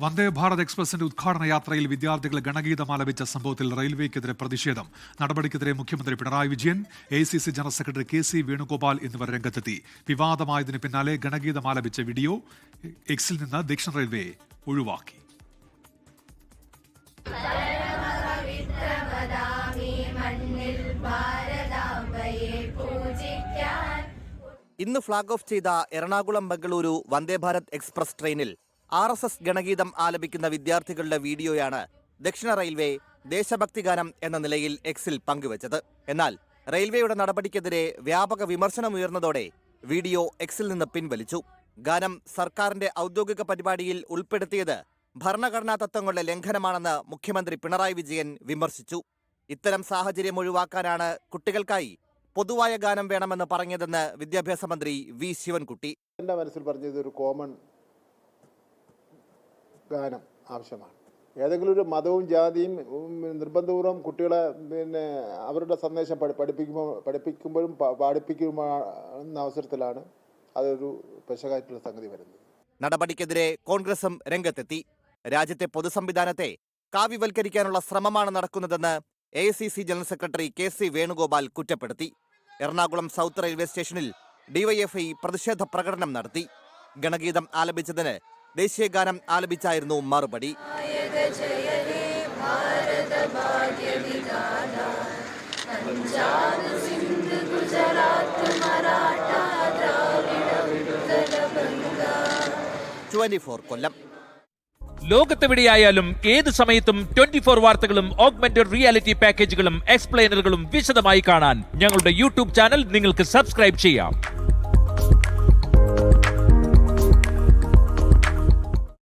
വന്ദേ ഭാരത് എക്സ്പ്രസിന്റെ ഉദ്ഘാടന യാത്രയിൽ വിദ്യാർത്ഥികൾ ഗണഗീതം ആലപിച്ച സംഭവത്തിൽ റെയിൽവേക്കെതിരെ പ്രതിഷേധം. നടപടിക്കെതിരെ മുഖ്യമന്ത്രി Pinarayi Vijayan, AICC general secretary KC Venugopal എന്നിവർ രംഗത്തെത്തി. വിവാദമായതിന് പിന്നാലെ ഗണഗീതം ആലപിച്ച വീഡിയോ എക്സിൽ നിന്ന് ദക്ഷിണ റെയിൽവേ ഒഴിവാക്കി. ഇന്ന് ഫ്ളാഗ് ഓഫ് ചെയ്ത എറണാകുളം ബംഗളൂരു വന്ദേ ഭാരത് എക്സ്പ്രസ് ട്രെയിനിൽ RSS ഗണഗീതം ആലപിക്കുന്ന വിദ്യാർത്ഥികളുടെ വീഡിയോയാണ് ദക്ഷിണ റെയിൽവേ ദേശഭക്തി ഗാനം എന്ന നിലയിൽ എക്സിൽ പങ്കുവച്ചത്. എന്നാൽ റെയിൽവേയുടെ നടപടിക്കെതിരെ വ്യാപക വിമർശനമുയർന്നതോടെ വീഡിയോ എക്സിൽ നിന്ന് പിൻവലിച്ചു. ഗാനം സർക്കാരിന്റെ ഔദ്യോഗിക പരിപാടിയിൽ ഉൾപ്പെടുത്തിയത് ഭരണഘടനാ തത്വങ്ങളുടെ ലംഘനമാണെന്ന് മുഖ്യമന്ത്രി പിണറായി വിജയൻ വിമർശിച്ചു. ഇത്തരം സാഹചര്യം ഒഴിവാക്കാനാണ് കുട്ടികൾക്കായി പൊതുവായ ഗാനം വേണമെന്ന് പറഞ്ഞതെന്ന് വിദ്യാഭ്യാസ മന്ത്രി V. ശിവൻകുട്ടി. എൻ്റെ മനസ്സിൽ പറഞ്ഞത് ഒരു കോമൺ ഗാനം ആവശ്യമാണ്. ഏതെങ്കിലും ഒരു മതവും ജാതിയും നിർബന്ധപൂർവ്വം കുട്ടികളെ അവരുടെ സന്ദേശം പഠിപ്പിക്കുമ്പോഴും പാടിപ്പിക്കുന്ന അവസരത്തിലാണ് അതൊരു പെശകായിട്ടുള്ള സംഗതി വരുന്നത്. നടപടിക്കെതിരെ കോൺഗ്രസും രംഗത്തെത്തി. രാജ്യത്തെ പൊതുസംവിധാനത്തെ കാവ്യവൽക്കരിക്കാനുള്ള ശ്രമമാണ് നടക്കുന്നതെന്ന് AICC general secretary KC Venugopal കുറ്റപ്പെടുത്തി. എറണാകുളം സൗത്ത് റെയിൽവേ സ്റ്റേഷനിൽ DYFI പ്രതിഷേധ പ്രകടനം നടത്തി. ഗണഗീതം ആലപിച്ചതിന് ദേശീയഗാനം ആലപിച്ചായിരുന്നു മറുപടി. കൊല്ലം. ലോകത്തെവിടെയായാലും ഏത് സമയത്തും 24 വാർത്തകളും ഓഗ്മെന്റഡ് റിയാലിറ്റി പാക്കേജുകളും എക്സ്പ്ലെയിനറുകളും വിശദമായി കാണാൻ ഞങ്ങളുടെ YouTube ചാനൽ നിങ്ങൾക്ക് സബ്സ്ക്രൈബ് ചെയ്യാം.